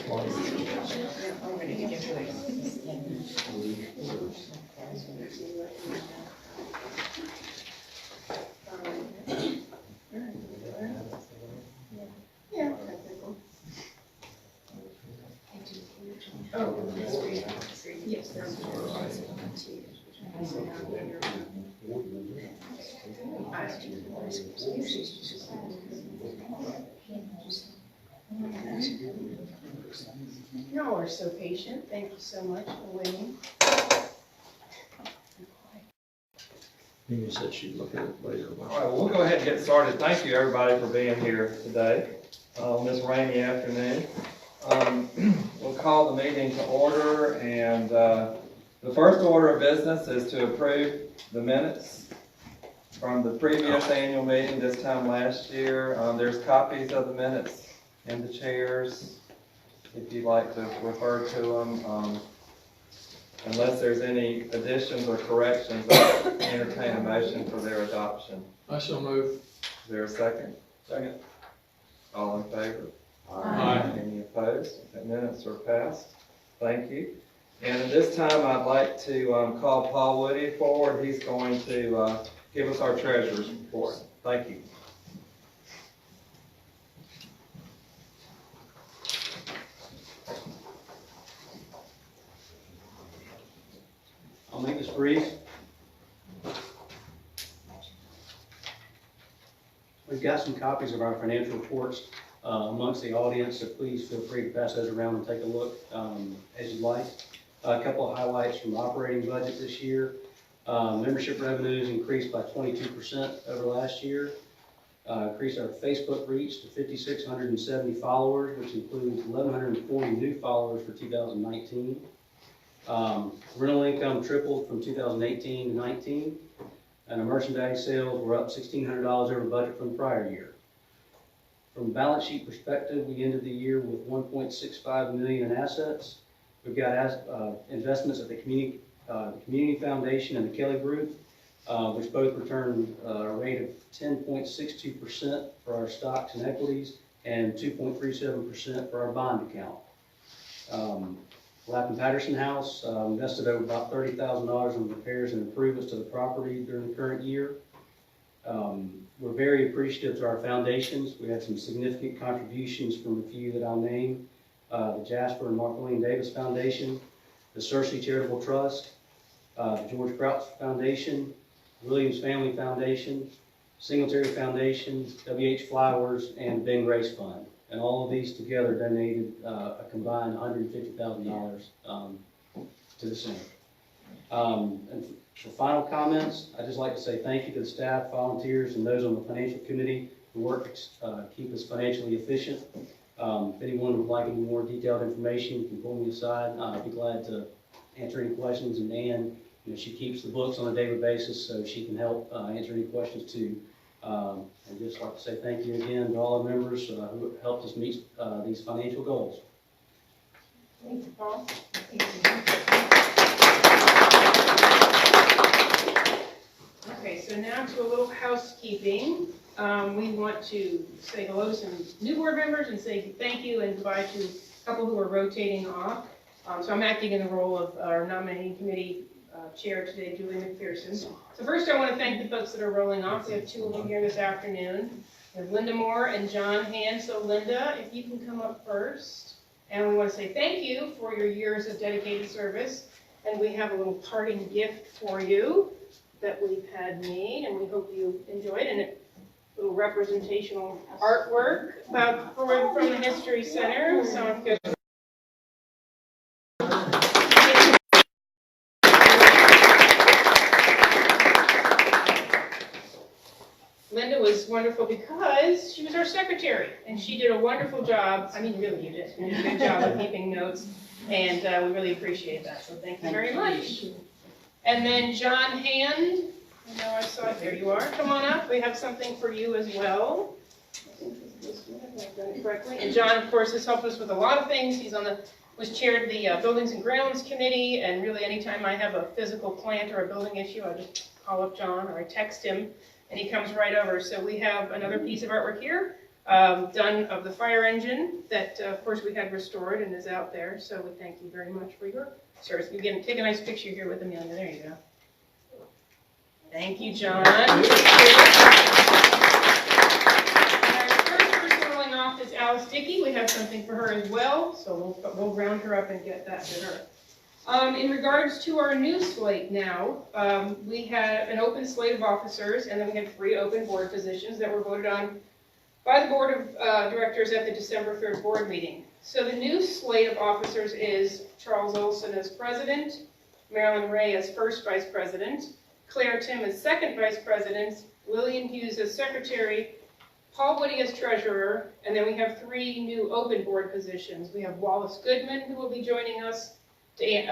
Yes, y'all are so patient. Thank you so much for waiting. You said she'd look at it later. All right, well, we'll go ahead and get started. Thank you, everybody, for being here today on this rainy afternoon. We'll call the meeting to order, and the first order of business is to approve the minutes from the previous annual meeting this time last year. There's copies of the minutes in the chairs if you'd like to refer to them. Unless there's any additions or corrections, I'll entertain a motion for their adoption. I shall move. Is there a second? Second. All in favor? Aye. Any opposed? The minutes are passed. Thank you. And at this time, I'd like to call Paul Woody forward. He's going to give us our treasurer's report. Thank you. I'll make this brief. We've got some copies of our financial reports amongst the audience, so please feel free to pass those around and take a look as you like. A couple of highlights from the operating budget this year. Membership revenues increased by 22% over last year. Increased our Facebook reach to 5,670 followers, which includes 1,140 new followers for 2019. Rental income tripled from 2018 to 19, and our merchandise sales were up $1,600 over budget from the prior year. From a balance sheet perspective, we ended the year with $1.65 million in assets. We've got investments at the Community Foundation and the Kelly Group, which both returned a rate of 10.62% for our stocks and equities and 2.37% for our bond account. Lapp and Patterson House invested over about $30,000 in repairs and improvements to the property during the current year. We're very appreciative to our foundations. We had some significant contributions from a few that I'll name. The Jasper and Marcolene Davis Foundation, the Searcy Charitable Trust, the George Crouch Foundation, Williams Family Foundation, Singletary Foundation, W.H. Flowers, and Ben Grace Fund. And all of these together donated a combined $150,000 to the center. And for final comments, I'd just like to say thank you to the staff, volunteers, and those on the financial committee who work to keep us financially efficient. If anyone would like any more detailed information, you can pull me aside. I'd be glad to answer any questions. And Ann, she keeps the books on a daily basis, so she can help answer any questions too. I'd just like to say thank you again to all our members who helped us meet these financial goals. Thank you, Paul. Okay, so now to a little housekeeping. We want to say hello to some new board members and say thank you and goodbye to a couple who are rotating off. So I'm acting in the role of our nominating committee chair today, Julie McPherson. So first I want to thank the folks that are rolling off. We have two of them here this afternoon. We have Linda Moore and John Hand. So Linda, if you can come up first. And we want to say thank you for your years of dedicated service. And we have a little parting gift for you that we've had made, and we hope you enjoyed it. And a little representational artwork from the History Center. So if you Linda was wonderful because she was our secretary, and she did a wonderful job. I mean, really, you did. You did a good job of keeping notes, and we really appreciate that. So thank you very much. And then John Hand, I know I saw it. There you are. Come on up. We have something for you as well. I've done it correctly. And John, of course, has helped us with a lot of things. He's was chaired the Buildings and Grounds Committee, and really anytime I have a physical plant or a building issue, I just call up John or I text him, and he comes right over. So we have another piece of artwork here done of the fire engine that, of course, we had restored and is out there. So we thank you very much for your service. You can take a nice picture here with Amelia. There you go. Thank you, John. And our first person rolling off is Alice Dickey. We have something for her as well, so we'll round her up and get that to her. In regards to our new slate now, we have an open slate of officers, and then we have 3 open board positions that were voted on by the Board of Directors at the December 3rd board meeting. So the new slate of officers is Charles Olson as president, Marilyn Ray as first vice president, Claire Tim as second vice president, Lillian Hughes as secretary, Paul Woody as treasurer, and then we have 3 new open board positions. We have Wallace Goodman, who will be joining us.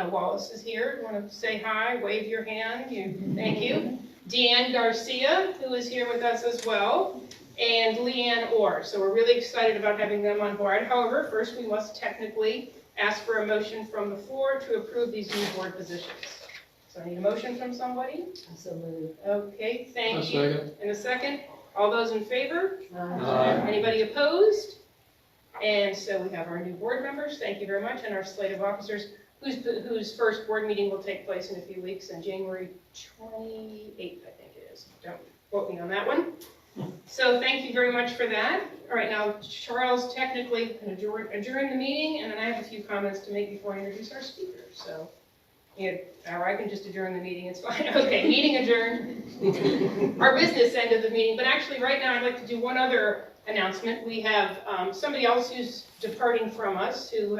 Wallace is here. You want to say hi, wave your hand? Thank you. Deanne Garcia, who is here with us as well, and Leanne Orr. So we're really excited about having them on board. However, first we must technically ask for a motion from the floor to approve these new board positions. So I need a motion from somebody. So moved. Okay, thank A you. second. In a second. All those in favor? Aye. Anybody opposed? And so we have our new board members. Thank you very much. And our slate of officers, whose first board meeting will take place in a few weeks on January 28th, I think it is. Don't quote me on that one. So thank you very much for that. All right, now Charles technically can adjourn the meeting, and then I have a few comments to make before I introduce our speaker. So, or I can just adjourn the meeting, it's fine. Okay, meeting adjourned. Our business end of the meeting, but actually right now I'd like to do one other announcement. We have somebody else who's departing from us who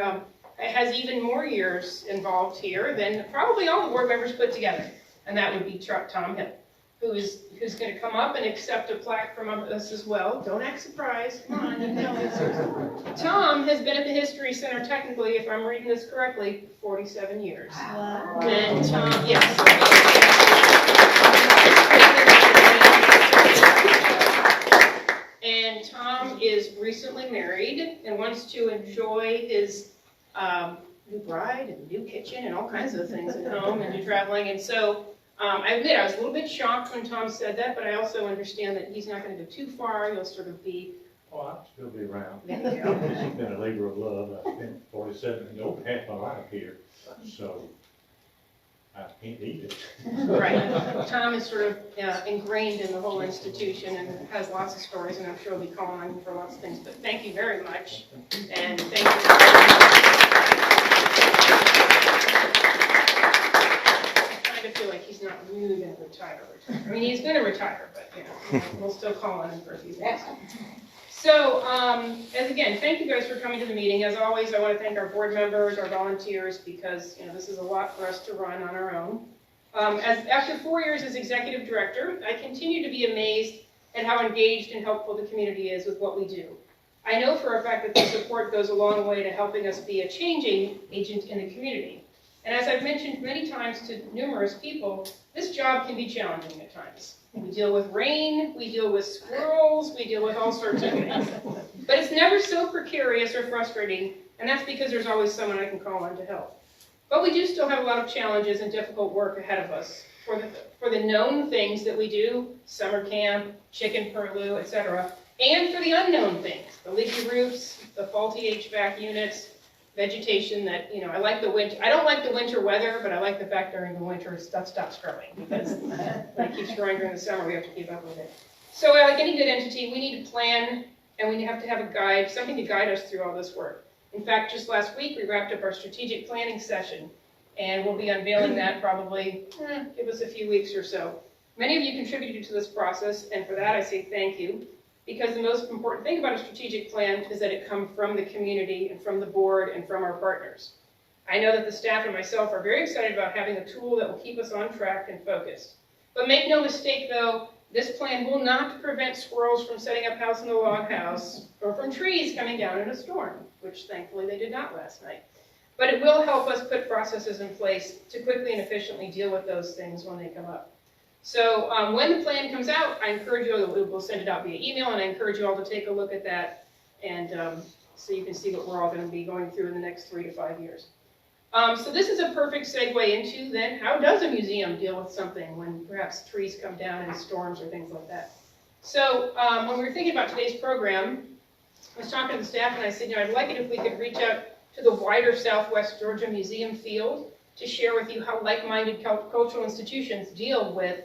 has even more years involved here than probably all the board members put together, and that would be Tom Hill, who's going to come up and accept a plaque from us as well. Don't act surprised. Come on, you know it. Tom has been at the History Center technically, if I'm reading this correctly, 47 years. Wow. And Tom, yes. And Tom is recently married and wants to enjoy his new bride and new kitchen and all kinds of things at home and do traveling. And so I admit I was a little bit shocked when Tom said that, but I also understand that he's not going to go too far. He'll sort of be. Oh, I'll still be around. There you go. It's been a labor of love. I spent 47, half my life here, so I can't eat it. Right. Tom is sort of ingrained in the whole institution and has lots of stories, and I'm sure he'll be calling on you for lots of things. But thank you very much, and thank you. I feel like he's not really going to retire. I mean, he's going to retire, but we'll still call on him for a few days. So, as again, thank you guys for coming to the meeting. As always, I want to thank our board members, our volunteers, because this is a lot for us to run on our own. After 4 years as executive director, I continue to be amazed at how engaged and helpful the community is with what we do. I know for a fact that the support goes a long way to helping us be a changing agent in the community. And as I've mentioned many times to numerous people, this job can be challenging at times. We deal with rain, we deal with squirrels, we deal with all sorts of things. But it's never so precarious or frustrating, and that's because there's always someone I can call on to help. But we do still have a lot of challenges and difficult work ahead of us. For the known things that we do, summer camp, chicken purlieu, etc., and for the unknown things, the leaky roofs, the faulty HVAC units, vegetation that, I like the winter. I don't like the winter weather, but I like the fact during the winter stuff stops growing, because when it keeps growing during the summer, we have to keep up with it. So like any good entity, we need to plan, and we have to have a guide, something to guide us through all this work. In fact, just last week, we wrapped up our strategic planning session, and we'll be unveiling that probably, give us a few weeks or so. Many of you contributed to this process, and for that I say thank you. Because the most important thing about a strategic plan is that it comes from the community and from the board and from our partners. I know that the staff and myself are very excited about having a tool that will keep us on track and focused. But make no mistake though, this plan will not prevent squirrels from setting up house in the log house or from trees coming down in a storm, which thankfully they did not last night. But it will help us put processes in place to quickly and efficiently deal with those things when they come up. So when the plan comes out, I encourage you, we'll send it out via email, and I encourage you all to take a look at that, and so you can see what we're all going to be going through in the next 3 to 5 years. So this is a perfect segue into then, how does a museum deal with something when perhaps trees come down in storms or things like that? So when we were thinking about today's program, I was talking to the staff and I said, I'd like it if we could reach out to the wider Southwest Georgia Museum field to share with you how like-minded cultural institutions deal with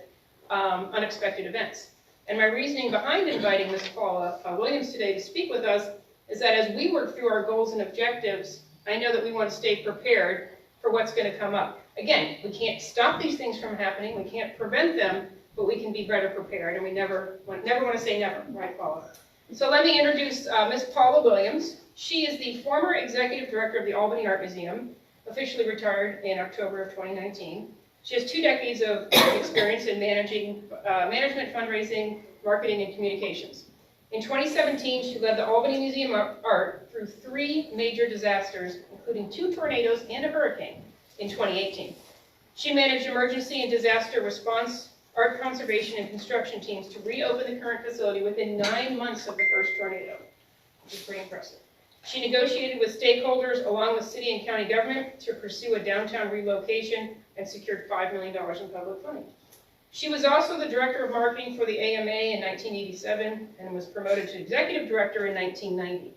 unexpected events. And my reasoning behind inviting Ms. Paula Williams today to speak with us is that as we work through our goals and objectives, I know that we want to stay prepared for what's going to come up. Again, we can't stop these things from happening, we can't prevent them, but we can be better prepared, and we never want to say never, right, Paula? So let me introduce Ms. Paula Williams. She is the former executive director of the Albany Art Museum, officially retired in October of 2019. She has 2 decades of experience in management, fundraising, marketing, and communications. In 2017, she led the Albany Museum of Art through 3 major disasters, including 2 tornadoes and a hurricane in 2018. She managed emergency and disaster response, art conservation, and construction teams to reopen the current facility within 9 months of the first tornado, which is pretty impressive. She negotiated with stakeholders along with city and county government to pursue a downtown relocation and secured $5 million in public funding. She was also the director of marketing for the AMA in 1987 and was promoted to executive director in 1990.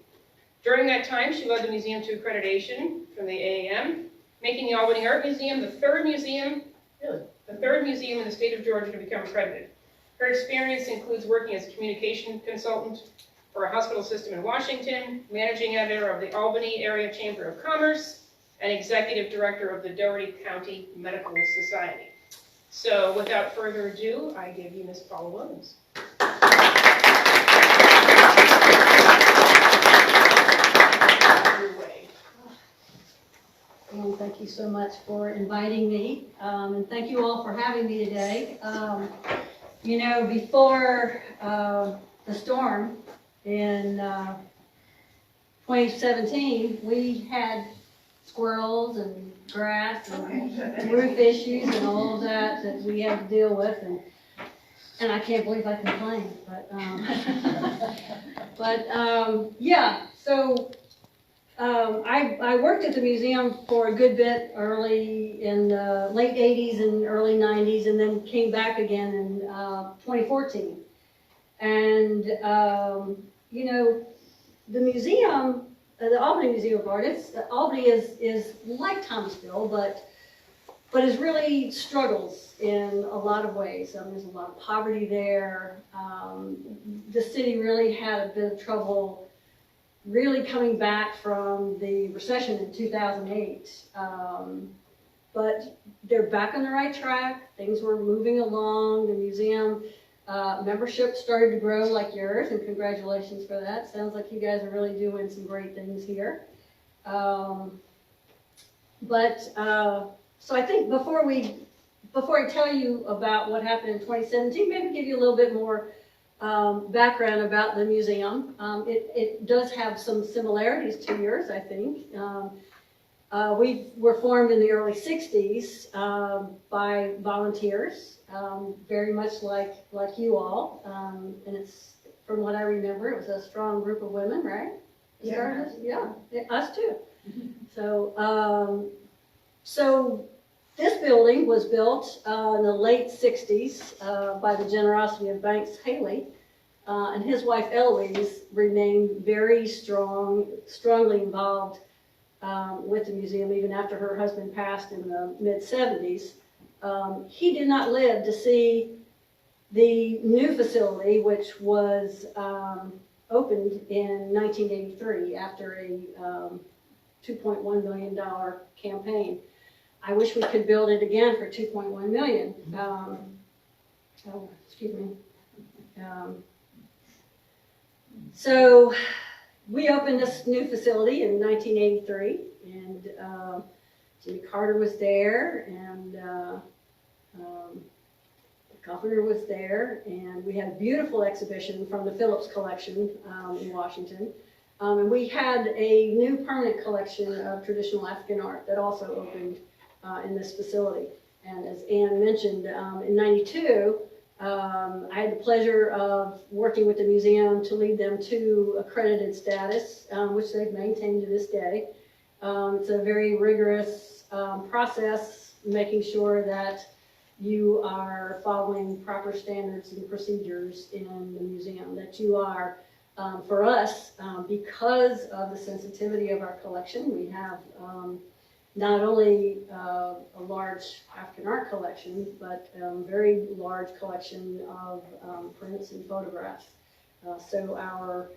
During that time, she led the museum to accreditation from the AAM, making the Albany Art Museum the 3rd museum in the state of Georgia to become accredited. Her experience includes working as a communication consultant for a hospital system in Washington, managing editor of the Albany Area Chamber of Commerce, and executive director of the Dougherty County Medical Society. So without further ado, I give you Ms. Paula Williams. And thank you so much for inviting me, and thank you all for having me today. Before the storm in 2017, we had squirrels and grass and roof issues and all of that we had to deal with, and I can't believe I complained, yeah, so I worked at the museum for a good bit early in the late 80s and early 90s, and then came back again in 2014. And, the museum, the Albany Museum of Art, Albany is like Thomasville, but is really struggles in a lot of ways. There's a lot of poverty there. The city really had a bit of trouble really coming back from the recession in 2008. But they're back on the right track. Things were moving along. The museum membership started to grow like yours, and congratulations for that. Sounds like you guys are really doing some great things here. So I think before I tell you about what happened in 2017, maybe give you a little bit more background about the museum. It does have some similarities to yours, I think. We were formed in the early 60s by volunteers, very much like you all. And it's, from what I remember, it was a strong group of women, right? Yeah. Yeah, us too. So this building was built in the late 60s by the generosity of Banks Haley, and his wife Eloise remained very strongly involved with the museum even after her husband passed in the mid-70s. He did not live to see the new facility, which was opened in 1983 after a $2.1 million campaign. I wish we could build it again for $2.1 million. Excuse me. So we opened this new facility in 1983, and Jimmy Carter was there, and the governor was there, and we had a beautiful exhibition from the Phillips collection in Washington. And we had a new permanent collection of traditional African art that also opened in this facility. And as Ann mentioned, in '92, I had the pleasure of working with the museum to lead them to accredited status, which they've maintained to this day. It's a very rigorous process, making sure that you are following proper standards and procedures in the museum, that you are For us, because of the sensitivity of our collection, we have not only a large African art collection, but very large collection of prints and photographs. So our,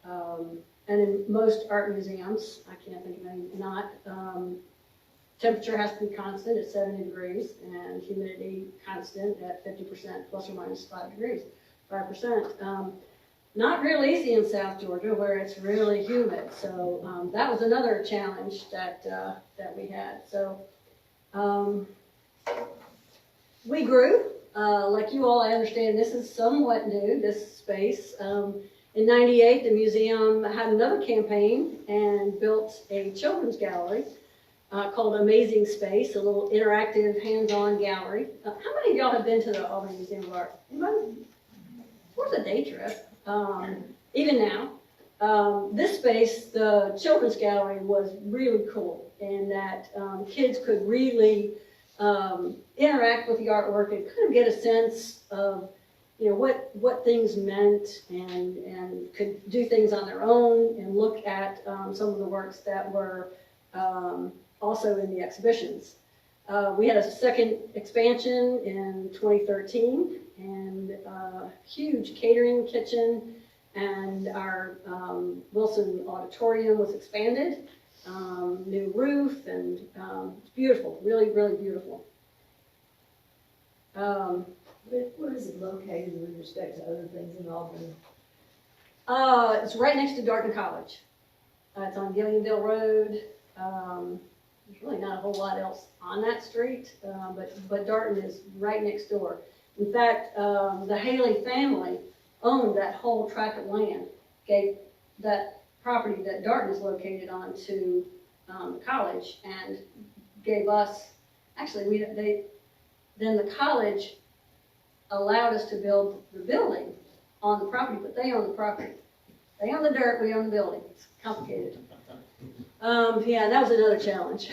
and in most art museums, I can't think of any not, temperature has to be constant at 70 degrees and humidity constant at 50% plus or minus 5 degrees, 5%. Not real easy in South Georgia where it's really humid. So that was another challenge that we had. So we grew. Like you all, I understand this is somewhat new, this space. In '98, the museum had another campaign and built a children's gallery called Amazing Space, a little interactive, hands-on gallery. How many of y'all have been to the Albany Museum of Art? Anybody? It's worth a day trip. Even now, this space, the children's gallery, was really cool in that kids could really interact with the artwork and kind of get a sense of, what things meant and could do things on their own and look at some of the works that were also in the exhibitions. We had a second expansion in 2013 and a huge catering kitchen, and our Wilson Auditorium was expanded, new roof, and it's beautiful, really, really beautiful. Where is it located with respect to other things in Albany? It's right next to Darton College. It's on Gillionville Road. There's really not a whole lot else on that street, but Darton is right next door. In fact, the Haley family owned that whole tract of land, gave that property that Darton is located on to the college, and gave us, actually, then the college allowed us to build the building on the property, but they own the property. They own the dirt, we own the building. It's complicated. Yeah, that was another challenge.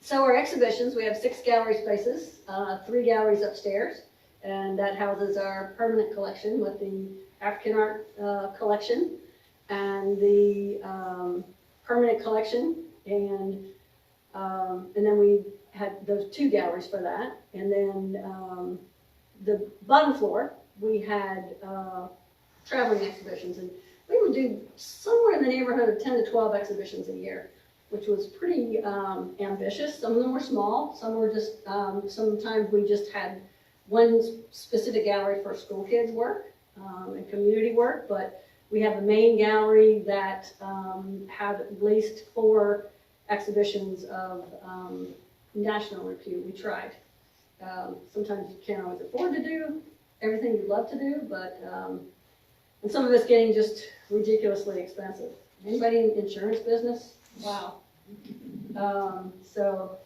So our exhibitions, we have 6 gallery spaces, 3 galleries upstairs, and that houses our permanent collection with the African art collection and the permanent collection, and then we had those 2 galleries for that. And then the bottom floor, we had traveling exhibitions, and we would do somewhere in the neighborhood of 10 to 12 exhibitions a year, which was pretty ambitious. Some of them were small, some were just, sometimes we just had one specific gallery for school kids work and community work, but we have a main gallery that had at least 4 exhibitions of national repute. We tried. Sometimes you can't always afford to do everything you'd love to do, but and some of it's getting just ridiculously expensive. Anybody in the insurance business? Wow. So,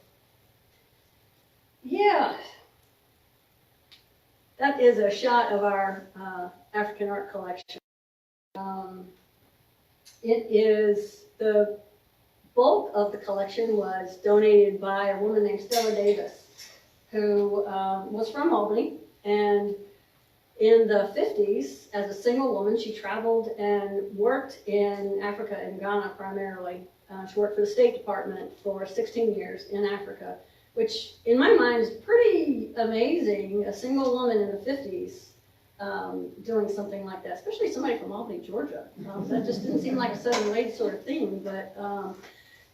yeah. That is a shot of our African art collection. It is, the bulk of the collection was donated by a woman named Stella Davis, who was from Albany, and in the 50s, as a single woman, she traveled and worked in Africa and Ghana primarily. She worked for the State Department for 16 years in Africa, which in my mind is pretty amazing, a single woman in the 50s doing something like that, especially somebody from Albany, Georgia. That just didn't seem like a Southern lady sort of thing. But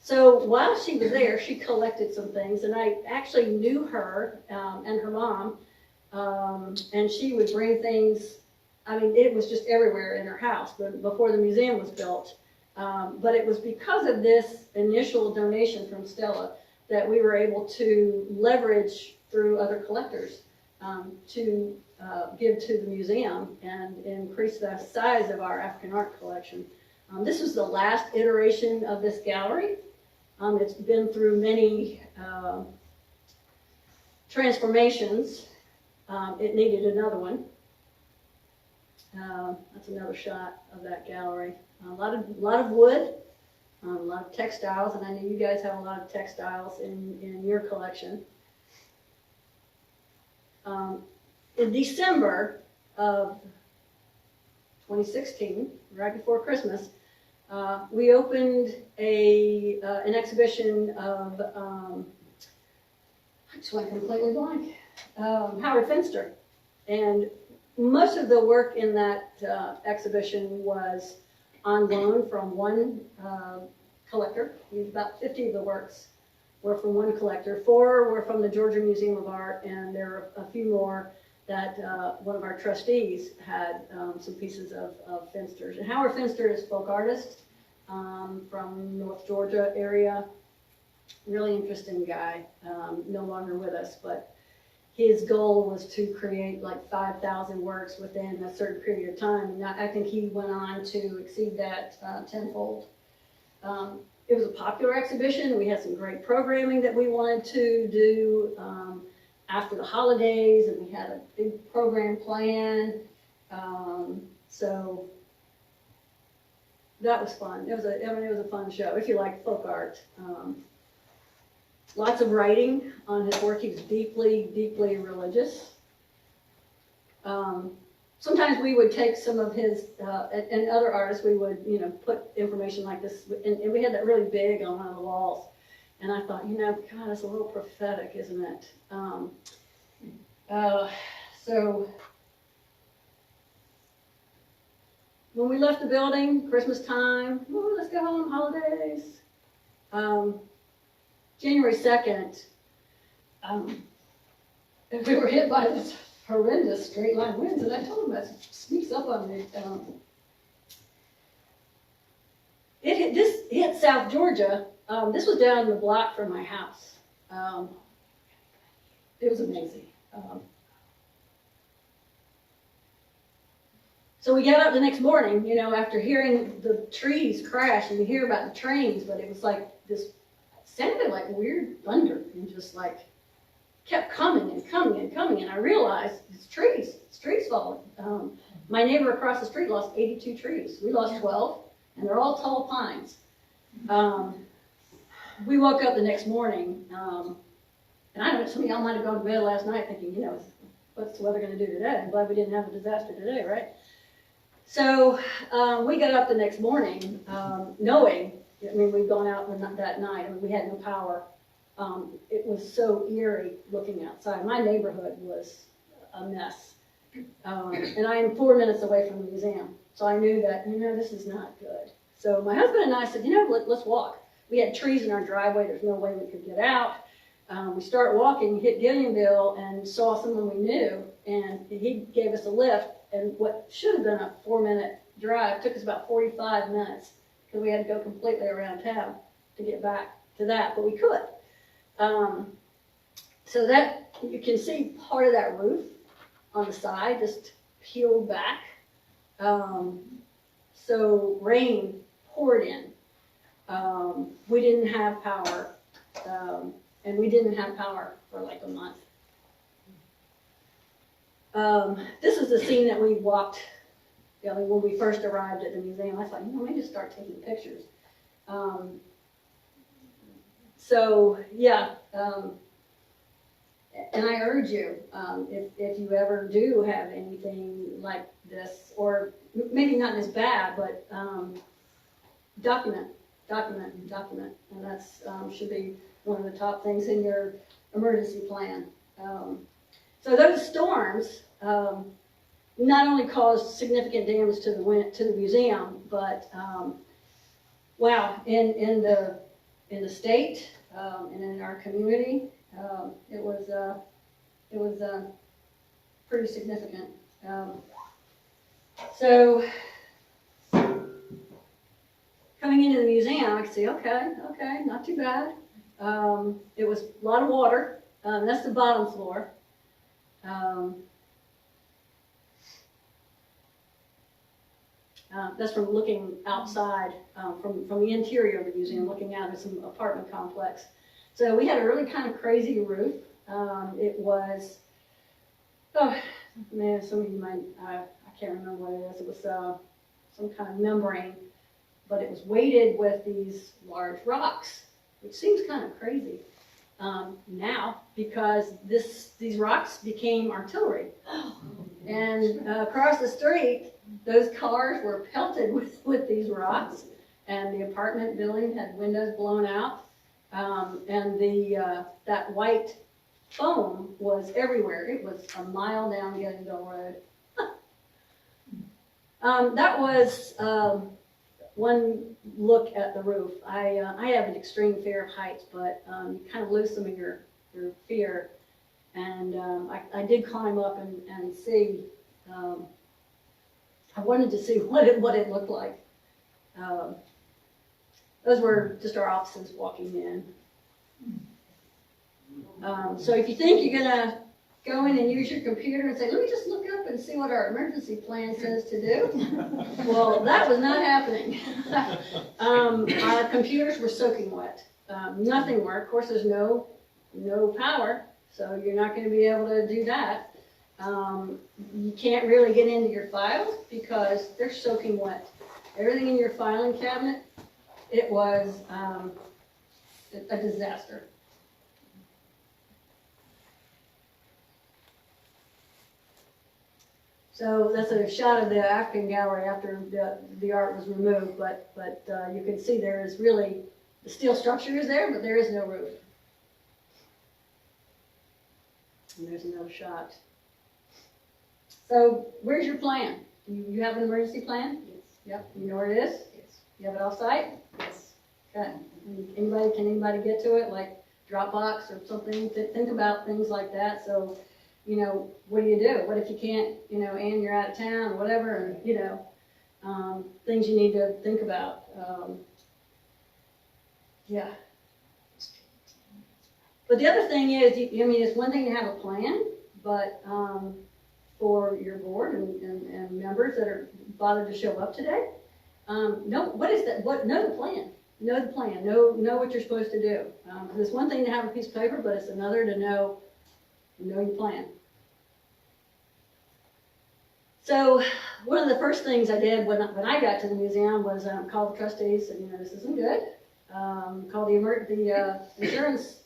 so while she was there, she collected some things, and I actually knew her and her mom. And she would bring things, I mean, it was just everywhere in her house before the museum was built. But it was because of this initial donation from Stella that we were able to leverage through other collectors to give to the museum and increase the size of our African art collection. This was the last iteration of this gallery. It's been through many transformations. It needed another one. That's another shot of that gallery. A lot of wood, a lot of textiles, and I know you guys have a lot of textiles in your collection. In December of 2016, right before Christmas, we opened an exhibition of, I just went completely blank, Howard Finster. And most of the work in that exhibition was on loan from one collector. About 50 of the works were from one collector. 4 were from the Georgia Museum of Art, and there are a few more that one of our trustees had some pieces of Finster's. And Howard Finster is a folk artist from North Georgia area. Really interesting guy, no longer with us, but his goal was to create like 5,000 works within a certain period of time. And I think he went on to exceed that tenfold. It was a popular exhibition. We had some great programming that we wanted to do after the holidays, and we had a big program plan. So that was fun. It was a fun show if you like folk art. Lots of writing on his work. He was deeply, deeply religious. Sometimes we would take some of his, and other artists, we would, put information like this, and we had that really big on one of the walls. And I thought, God, it's a little prophetic, isn't it? So when we left the building, Christmas time, let's go home, holidays. January 2nd, we were hit by this horrendous straight line winds, and I told him that sneaks up on me. This hit South Georgia. This was down the block from my house. It was amazing. So we got up the next morning, after hearing the trees crash, and you hear about the trains, but it was like this, sounded like weird thunder, and just like kept coming and coming and coming, and I realized it's trees falling. My neighbor across the street lost 82 trees. We lost 12, and they're all tall pines. We woke up the next morning, and I know some of y'all might have gone to bed last night thinking, what's the weather going to do today? I'm glad we didn't have a disaster today, right? So we got up the next morning knowing, we'd gone out that night, we had no power. It was so eerie looking outside. My neighborhood was a mess. And I am 4 minutes away from the museum. So I knew that, this is not good. So my husband and I said, let's walk. We had trees in our driveway. There's no way we could get out. We start walking, hit Gillionville, and saw someone we knew. And he gave us a lift. And what should have been a 4-minute drive took us about 45 minutes because we had to go completely around town to get back to that, but we could. So that, you can see part of that roof on the side just peeled back. So rain poured in. We didn't have power, and we didn't have power for like a month. This is the scene that we walked, when we first arrived at the museum. I thought, let me just start taking pictures. And I urge you, if you ever do have anything like this, or maybe not as bad, but document. And that's should be one of the top things in your emergency plan. So those storms not only caused significant damage to the museum, but wow, in the state and in our community, it was pretty significant. So coming into the museum, I could see, okay, not too bad. It was a lot of water. That's the bottom floor. That's from looking outside, from the interior of the museum, looking out at some apartment complex. So we had a really kind of crazy roof. It was, some of you might, I can't remember what it is. It was some kind of membrane, but it was weighted with these large rocks, which seems kind of crazy now, because these rocks became artillery. And across the street, those cars were pelted with these rocks, and the apartment building had windows blown out. And that white foam was everywhere. It was a mile down Gettysville Road. That was one look at the roof. I have an extreme fear of heights, but you kind of lose some of your fear. And I did climb up and see. I wanted to see what it looked like. Those were just our officers walking in. So if you think you're gonna go in and use your computer and say, let me just look up and see what our emergency plan says to do, well, that was not happening. Our computers were soaking wet. Nothing worked. Of course, there's no power, so you're not going to be able to do that. You can't really get into your files because they're soaking wet. Everything in your filing cabinet, it was a disaster. So that's a shot of the African gallery after the art was removed, but you can see there is really, the steel structure is there, but there is no roof. And there's another shot. So where's your plan? You have an emergency plan? Yes. Yep. You know where it is? Yes. You have it off site? Yes. Okay. Can anybody get to it, like Dropbox or something? Think about things like that. So, you know, what do? What if you can't, you know, and you're out of town or whatever, and, you know, things you need to think about. Yeah. But the other thing is, I mean, it's one thing to have a plan, but for your board and members that are bothered to show up today, know what is that? Know the plan. Know the plan. Know what you're supposed to do. Because it's one thing to have a piece of paper, but it's another to know your plan. So one of the first things I did when I got to the museum was call the trustees and, you know, this isn't good. Call the insurance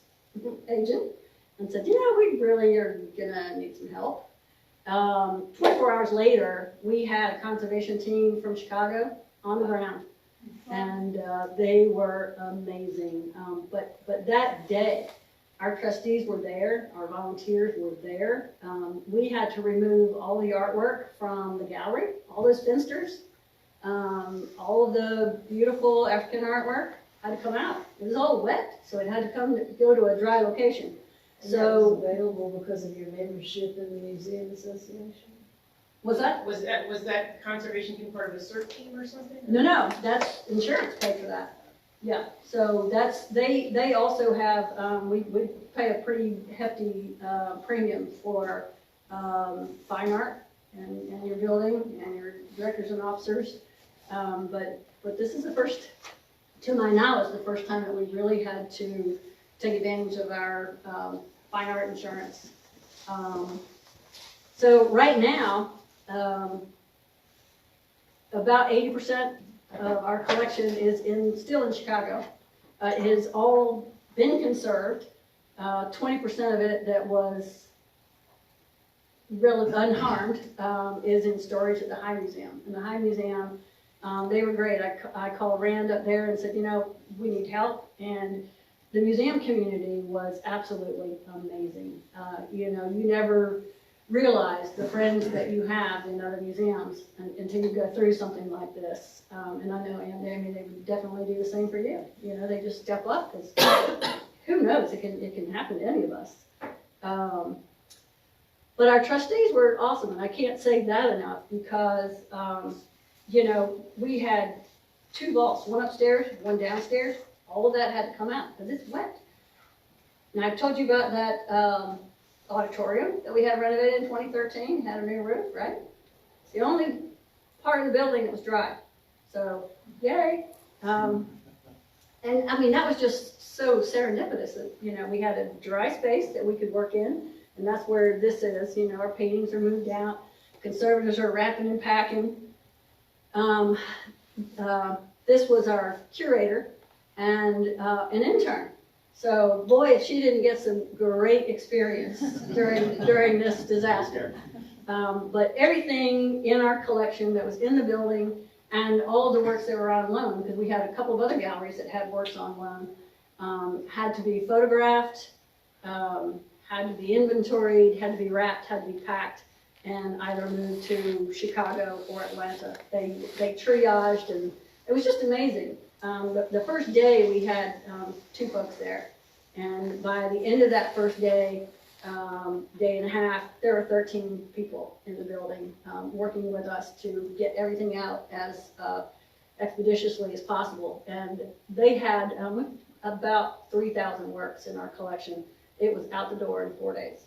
agent and said, you know, we really are gonna need some help. 24 hours later, we had a conservation team from Chicago on the ground, and they were amazing. But that day, our trustees were there, our volunteers were there. We had to remove all the artwork from the gallery, all those Finsters, all of the beautiful African artwork had to come out. It was all wet, so it had to go to a dry location. And that was available because of your membership in the Museum Association? Was that? Was that conservation team part of a CERT team or something? No, that's insurance paid for that. Yeah, so that's, they also have, we pay a pretty hefty premium for fine art and your building and your directors and officers. But this is the first, to my knowledge, the first time that we've really had to take advantage of our fine art insurance. So right now, about 80% of our collection is still in Chicago. It has all been conserved. 20% of it that was really unharmed is in storage at the High Museum. And the High Museum, they were great. I called Rand up there and said, you know, we need help. And the museum community was absolutely amazing. You know, you never realize the friends that you have in other museums until you go through something like this. And I know, and I mean, they would definitely do the same for you. You know, they just step up because who knows, it can happen to any of us. But our trustees were awesome, and I can't say that enough because, you know, we had 2 vaults, one upstairs, one downstairs. All of that had to come out because it's wet. Now, I've told you about that auditorium that we had renovated in 2013, had a new roof, right? It's the only part of the building that was dry. So, yay. And I mean, that was just so serendipitous that, you know, we had a dry space that we could work in, and that's where this is. You know, our paintings are moved out, conservators are wrapping and packing. This was our curator and an intern. So, boy, if she didn't get some great experience during this disaster. But everything in our collection that was in the building and all the works that were on loan, because we had a couple of other galleries that had works on loan, had to be photographed, had to be inventoried, had to be wrapped, had to be packed, and either moved to Chicago or Atlanta. They triaged, and it was just amazing. The first day we had 2 folks there, and by the end of that first day, day and a half, there were 13 people in the building working with us to get everything out as expeditiously as possible. And they had about 3,000 works in our collection. It was out the door in 4 days.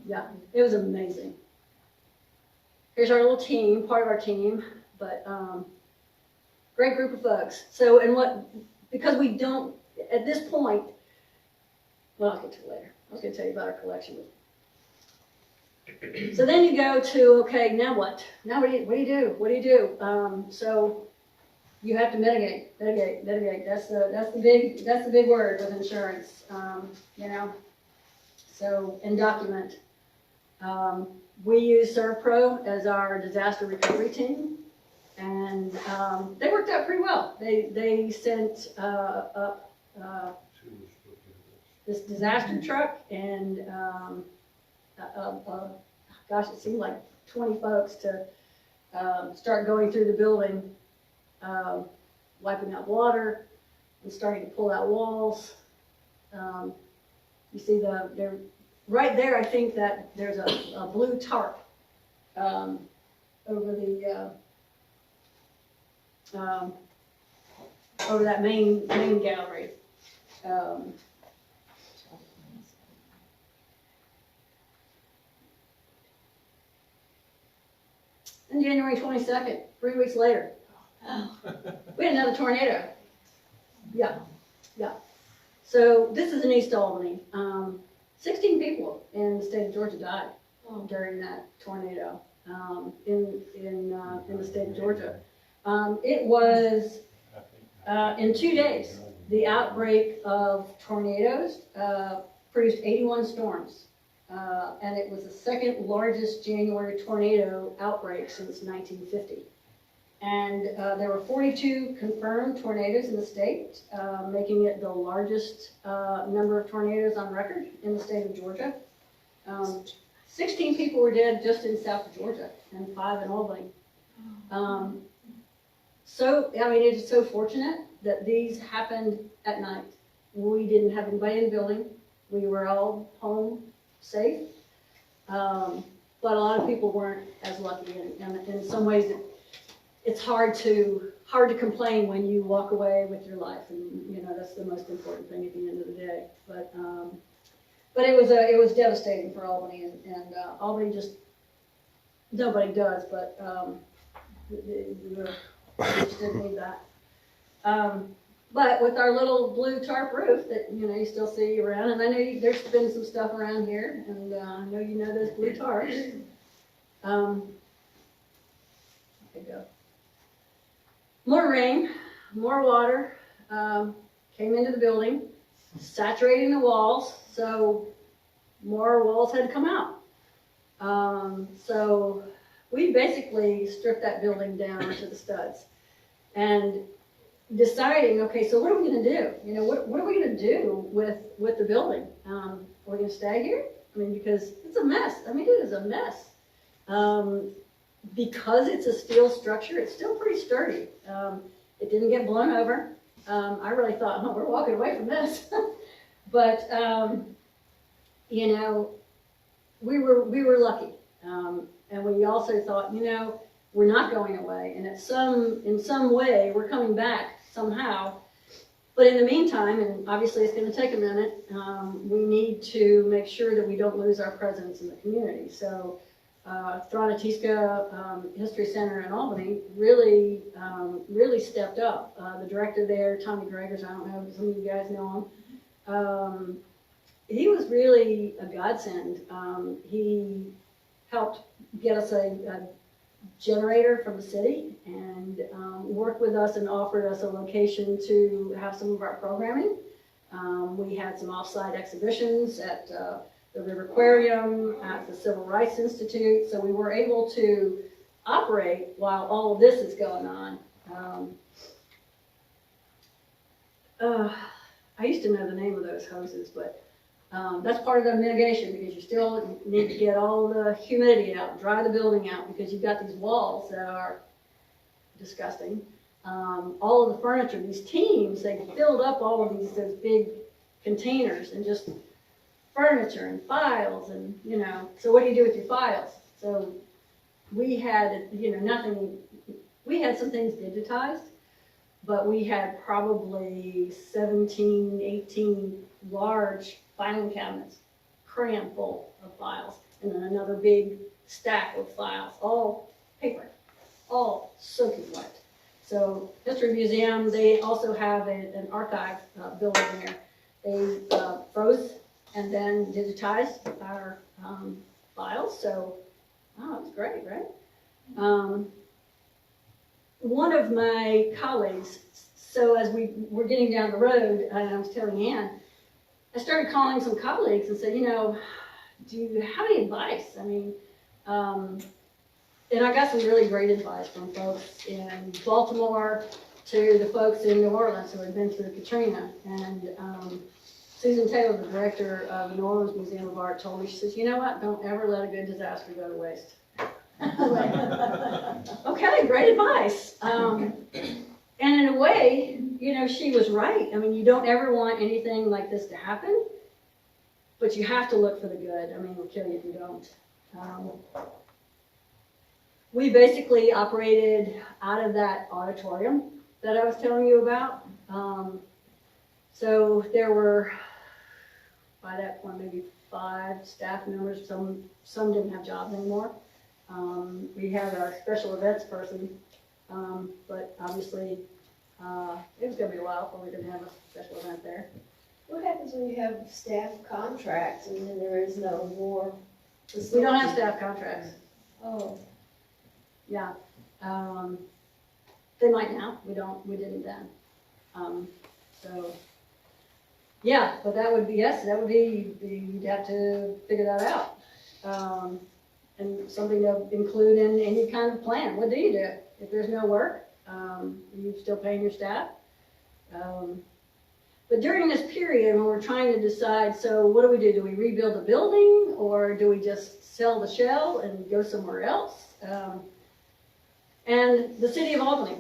Yeah, it was amazing. Here's our little team, part of our team, but great group of folks. So, because we don't, at this point, well, I'll get to it later. I was going to tell you about our collection. So then you go to, okay, now what? Now what do you do? What do you do? So you have to mitigate. That's the big word with insurance, you know. So, and document. We use ServPro as our disaster recovery team, and they worked out pretty well. They sent up this disaster truck and gosh, it seemed like 20 folks to start going through the building, wiping out water and starting to pull out walls. You see they're right there. I think that there's a blue tarp over the over that main gallery. And January 22nd, 3 weeks later, we had another tornado. Yeah. So this is in East Albany. 16 people in the state of Georgia died during that tornado in the state of Georgia. It was in 2 days. The outbreak of tornadoes produced 81 storms. And it was the second largest January tornado outbreak since 1950. And there were 42 confirmed tornadoes in the state, making it the largest number of tornadoes on record in the state of Georgia. 16 people were dead just in South Georgia and 5 in Albany. So, I mean, it's so fortunate that these happened at night. We didn't have anybody in the building. We were all home safe. But a lot of people weren't as lucky, and in some ways it's hard to complain when you walk away with your life, and you know that's the most important thing at the end of the day. But it was devastating for Albany, and Albany just nobody does, but we just didn't need that. But with our little blue tarp roof that, you know, you still see around, and I know there's been some stuff around here, and I know you know those blue tarps. There you go. More rain, more water came into the building, saturating the walls, so more walls had to come out. So we basically stripped that building down to the studs. And deciding, okay, so what are we going to do? You know, what are we going to do with the building? Are we going to stay here? I mean, because it's a mess. I mean, it is a mess. Because it's a steel structure, it's still pretty sturdy. It didn't get blown over. I really thought, oh, we're walking away from this. But, you know, we were lucky. And we also thought, you know, we're not going away, and in some way, we're coming back somehow. But in the meantime, and obviously it's going to take a minute, we need to make sure that we don't lose our presence in the community. So Thronatiska History Center in Albany really stepped up. The director there, Tommy Gregors, I don't know if some of you guys know him. He was really a godsend. He helped get us a generator from the city and worked with us and offered us a location to have some of our programming. We had some off-site exhibitions at the River Aquarium, at the Civil Rights Institute, so we were able to operate while all of this is going on. I used to know the name of those hoses, but that's part of the mitigation, because you still need to get all the humidity out, dry the building out, because you've got these walls that are disgusting. All of the furniture, these teams, they filled up all of those big containers and just furniture and files and, you know, so what do you do with your files? So we had, you know, nothing, we had some things digitized, but we had probably 17, 18 large filing cabinets crammed full of files, and then another big stack of files, all paper, all soaking wet. So History Museum, they also have an archive building there. They froze and then digitized our files, so oh, it's great, right? One of my colleagues, so as we were getting down the road, and I was telling Ann, I started calling some colleagues and said, you know, do you have any advice? I mean, and I got some really great advice from folks in Baltimore to the folks in New Orleans who had been through Katrina. And Susan Taylor, the director of the New Orleans Museum of Art, told me, she says, you know what, don't ever let a good disaster go to waste. Okay, great advice. And in a way, you know, she was right. I mean, you don't ever want anything like this to happen, but you have to look for the good. I mean, it'll kill you if you don't. We basically operated out of that auditorium that I was telling you about. So there were, by that point, maybe 5 staff members. Some didn't have jobs anymore. We had our special events person, but obviously it was going to be a while before we didn't have a special event there. What happens when you have staff contracts and then there is no more? We don't have staff contracts. Oh, Yeah. They might now. We didn't then. So, yeah, but that would be, yes, that would be, you'd have to figure that out. And something to include in any kind of plan. What do you do? If there's no work, are you still paying your staff? But during this period when we're trying to decide, so what do we do? Do we rebuild the building, or do we just sell the shell and go somewhere else? And the city of Albany,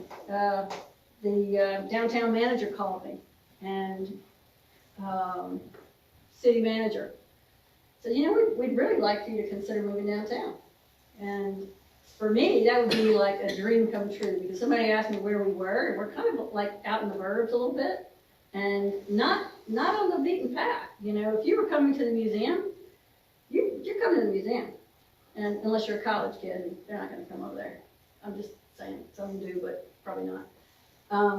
the downtown manager called me, and city manager said, you know, we'd really like for you to consider moving downtown. And for me, that would be like a dream come true, because somebody asked me where we were, and we're kind of like out in the burbs a little bit, and not on the beaten path. You know, if you were coming to the museum, you're coming to the museum, and unless you're a college kid, they're not going to come over there. I'm just saying, some do, but probably not.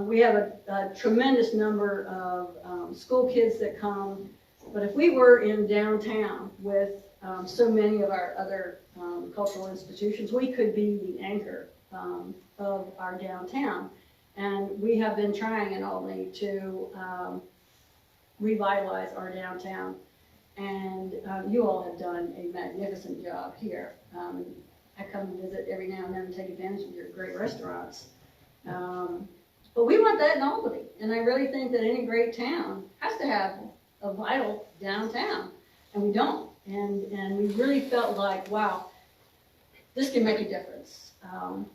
We have a tremendous number of school kids that come, but if we were in downtown with so many of our other cultural institutions, we could be the anchor of our downtown. And we have been trying in Albany to revitalize our downtown. And you all have done a magnificent job here. I come and visit every now and then and take advantage of your great restaurants. But we want that in Albany. And I really think that any great town has to have a vital downtown. And we don't. And we really felt like, wow, this can make a difference.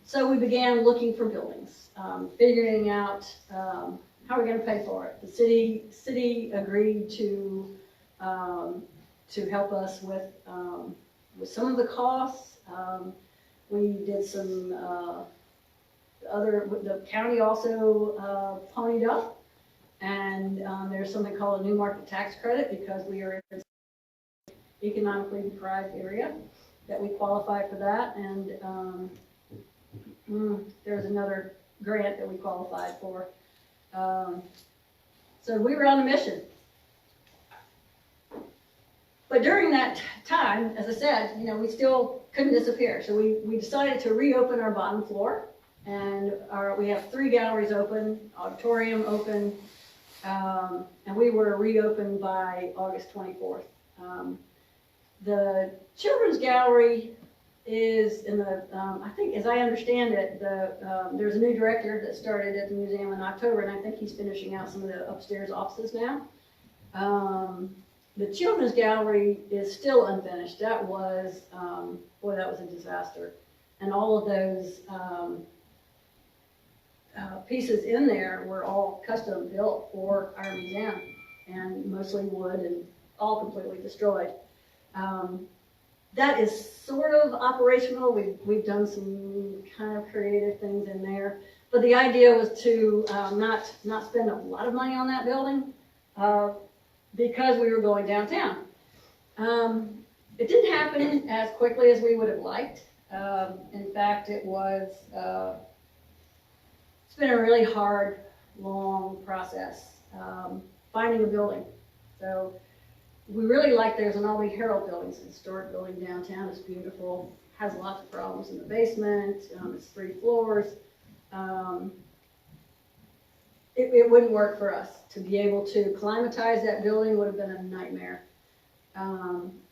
So we began looking for buildings, figuring out how we're going to pay for it. The city agreed to help us with some of the costs. We did some the county also ponied up, and there's something called a new market tax credit because we are in an economically deprived area that we qualify for that, and there's another grant that we qualified for. So we were on a mission. But during that time, as I said, you know, we still couldn't disappear. So we decided to reopen our bottom floor, and we have 3 galleries open, auditorium open, and we were reopened by August 24th. The children's gallery is in the, I think, as I understand it, there's a new director that started at the museum in October, and I think he's finishing out some of the upstairs offices now. The children's gallery is still unfinished. That was, boy, that was a disaster. And all of those pieces in there were all custom built for our museum, and mostly wood and all completely destroyed. That is sort of operational. We've done some kind of creative things in there, but the idea was to not spend a lot of money on that building because we were going downtown. It didn't happen as quickly as we would have liked. In fact, it's been a really hard, long process finding a building. So we really like, there's an Albany Herald building, it's a historic building downtown, it's beautiful, has lots of problems in the basement, it's 3 floors. It wouldn't work for us. To be able to climatize that building would have been a nightmare.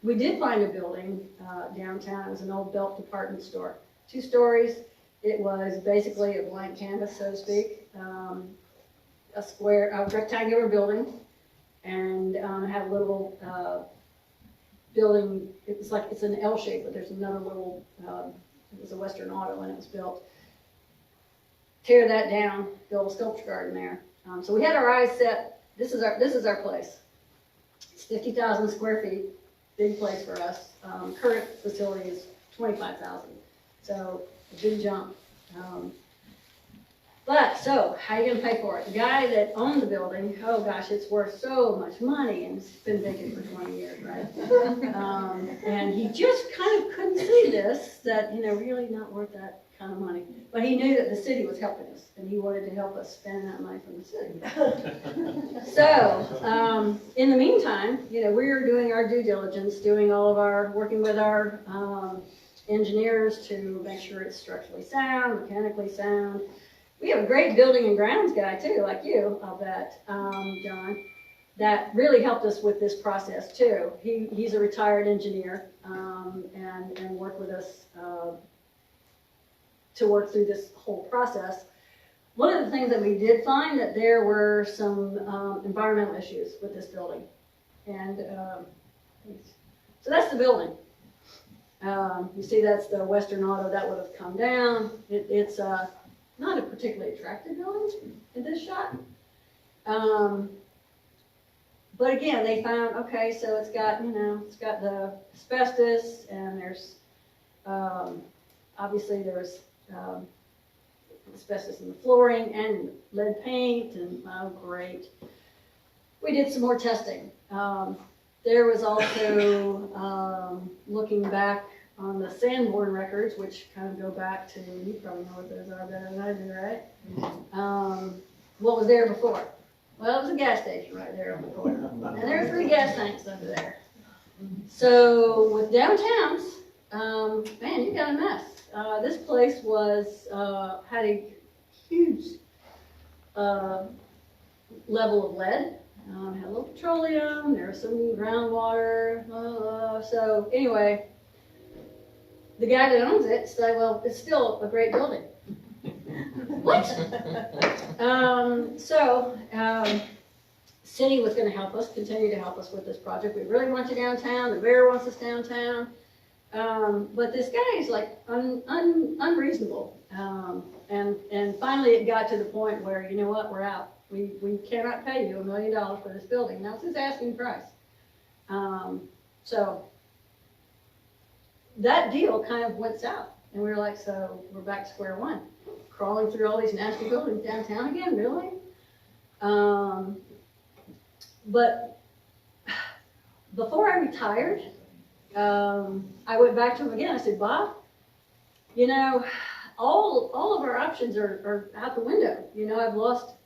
We did find a building downtown. It was an old belt department store, 2 stories. It was basically a blank canvas, so to speak, a rectangular building, and had a little building. It's an L shape, but there's another little. It was a Western Auto when it was built. Tear that down, build a sculpture garden there. So we had our eyes set. This is our place. It's 50,000 square feet, big place for us. Current facility is 25,000, so a big jump. So how are you gonna pay for it? The guy that owned the building, oh gosh, it's worth so much money, and it's been vacant for 20 years, right? And he just kind of couldn't see this, that, really not worth that kind of money. But he knew that the city was helping us, and he wanted to help us spend that money from the city. So, in the meantime, we were doing our due diligence, working with our engineers to make sure it's structurally sound, mechanically sound. We have a great building and grounds guy too, like you, I'll bet, John, that really helped us with this process too. He's a retired engineer and worked with us to work through this whole process. One of the things that we did find that there were some environmental issues with this building. And so that's the building. You see that's the Western Auto, that would have come down. It's not a particularly attractive building in this shot. But again, they found, okay, so it's got the asbestos, and there's, obviously there's asbestos in the flooring and lead paint, and oh great. We did some more testing. There was also, looking back on the Sanborn records, which kind of go back to, you probably know what those are better than I do, right? What was there before? Well, it was a gas station right there on the corner. And there were 3 gas tanks under there. So with downtowns, man, you got a mess. This place had a huge level of lead. Had a little petroleum, there was some groundwater. So anyway, the guy that owns it said, well, it's still a great building. What? City was going to help us, continue to help us with this project. We really want you downtown. The mayor wants us downtown. But this guy is like unreasonable. And finally it got to the point where, you know what, we're out. We cannot pay you $1 million for this building. That's his asking price. So that deal kind of went south. And we were like, so we're back to square one. Crawling through all these nasty buildings downtown again, really? But before I retired, I went back to him again. I said, Bob, all of our options are out the window. I've lost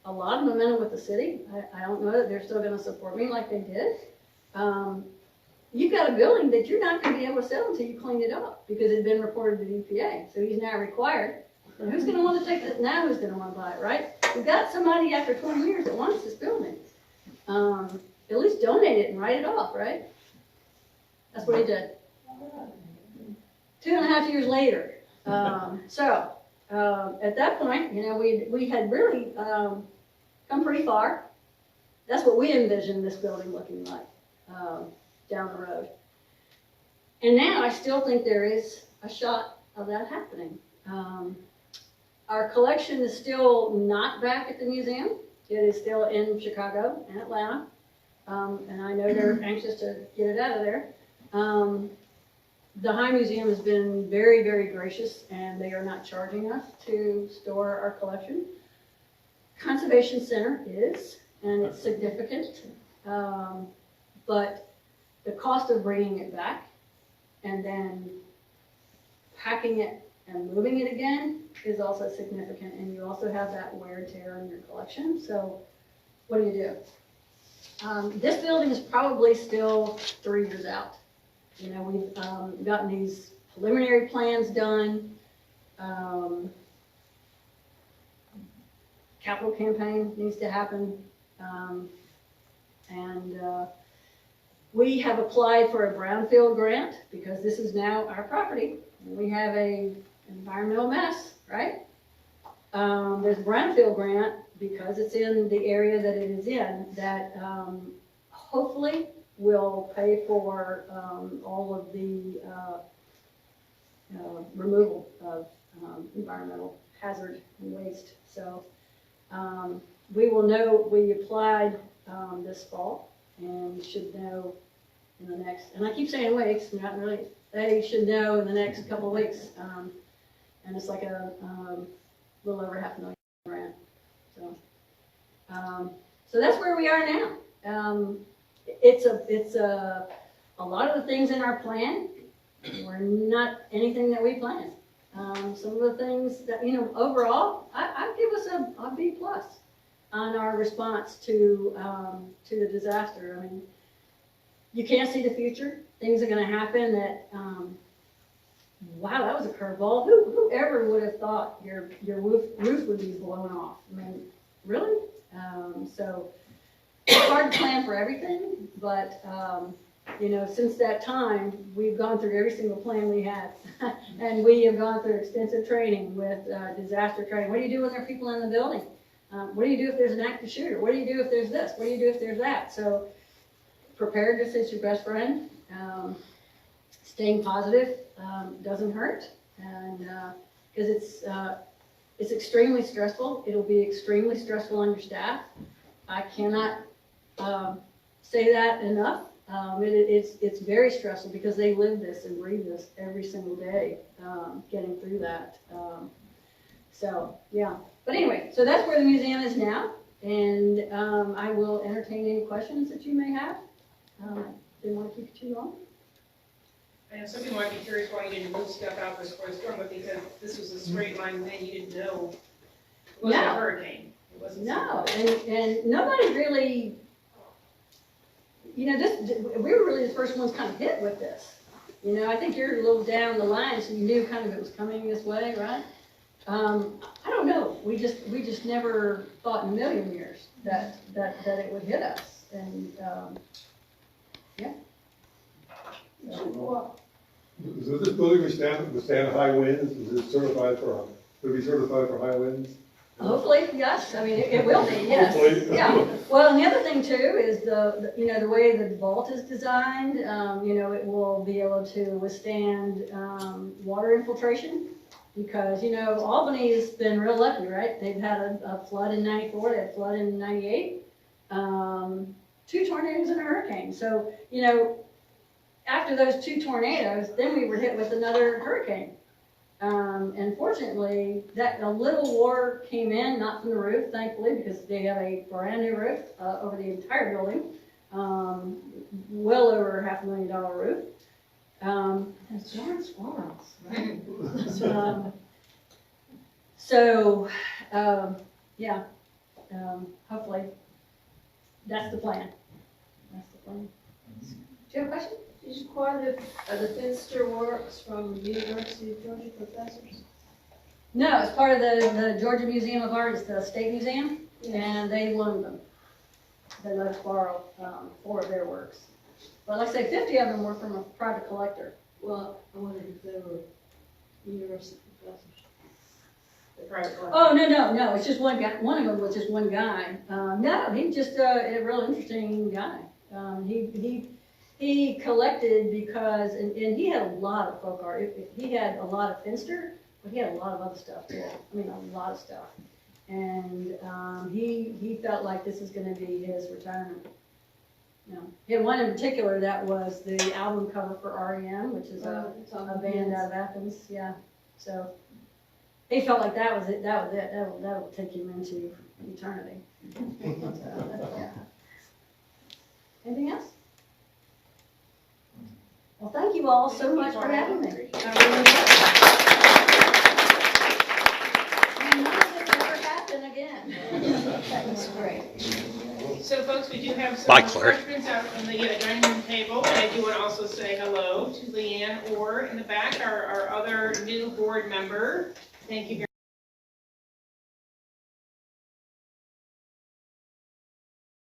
a lot of momentum with the city. I don't know that they're still going to support me like they did. You've got a building that you're not going to be able to sell until you clean it up because it's been reported to the EPA. So he's now required. And who's going to want to take it now? Who's going to want to buy it, right? We've got somebody after 20 years that wants this building. At least donate it and write it off, right? That's what he did. 2.5 years later. At that point, you know, we had really come pretty far. That's what we envisioned this building looking like down the road. And now I still think there is a shot of that happening. Our collection is still not back at the museum. It is still in Chicago and Atlanta. And I know they're anxious to get it out of there. The High Museum has been very, very gracious, and they are not charging us to store our collection. Conservation Center is, and it's significant. But the cost of bringing it back and then packing it and moving it again is also significant, and you also have that wear and tear in your collection. So what do you do? This building is probably still 3 years out. You know, we've gotten these preliminary plans done. Capital campaign needs to happen. We have applied for a brownfield grant because this is now our property. We have a environmental mess, right? There's a brownfield grant because it's in the area that it is in that hopefully will pay for all of the removal of environmental hazard and waste. So we will know, we applied this fall and should know in the next, and I keep saying weeks, not really, they should know in the next couple of weeks. And it's like a little over $500,000 grant. So that's where we are now. It's a lot of the things in our plan were not anything that we planned. Some of the things that, you know, overall, I'd give us a B+ on our response to the disaster. I mean, you can't see the future. Things are going to happen that, wow, that was a curveball. Whoever would have thought your roof would be blown off? I mean, really? So it's hard to plan for everything, but you know, since that time, we've gone through every single plan we had, and we have gone through extensive training with disaster training. What do you do when there are people in the building? What do you do if there's an active shooter? What do you do if there's this? What do you do if there's that? So preparedness is your best friend. Staying positive doesn't hurt, and because it's extremely stressful. It'll be extremely stressful on your staff. I cannot say that enough. It's very stressful because they live this and breathe this every single day, getting through that. So yeah, but anyway, so that's where the museum is now, and I will entertain any questions that you may have. Didn't want to keep you too long. I know some people might be curious why you didn't move stuff out before the storm, but because this was a straight line thing, you didn't know it wasn't a hurricane. It wasn't. No, and nobody really, you know, we were really the first ones kind of hit with this. You know, I think you're a little down the line, so you knew kind of it was coming this way, right? I don't know. We just never thought in a million years that it would hit us, and yeah. So this building withstand high winds? Is it certified for, will it be certified for high winds? Hopefully, yes. I mean, it will be, yes. Hopefully. Yeah. Well, and the other thing too is you know, the way the vault is designed, you know, it will be able to withstand water infiltration because, you know, Albany's been real lucky, right? They've had a flood in '94, they had a flood in '98, 2 tornadoes and a hurricane. So, you know, after those 2 tornadoes, then we were hit with another hurricane. And fortunately, a little water came in, not from the roof, thankfully, because they have a brand new roof over the entire building, well over $500,000 roof. And giant squirrels, right? Yeah, hopefully, that's the plan. That's the plan. Do you have a question? Did you acquire the Finster works from the University of Georgia professors? No, it's part of the Georgia Museum of Art, it's the State Museum, and they loaned them. They let us borrow 4 of their works. But like I say, 50 of them were from a private collector. Well, I wondered if they were university professors. The private collector. Oh, no, it's just one guy, one of them was just one guy. No, he's just a real interesting guy. He collected because, and he had a lot of folk art. He had a lot of Finster, but he had a lot of other stuff too. I mean, a lot of stuff. And he felt like this is gonna be his retirement. You know, he had one in particular that was the album cover for REM, which is a band out of Athens, yeah. So he felt like that was it. That'll take him into eternity. So, yeah. Anything else? Well, thank you all so much for having me. And none of this ever happen again. That's great. So folks, we do have some Bye, Claire. refreshments out on the dining room table, but I do want to also say hello to Leanne Orr in the back, our other new board member. Thank you very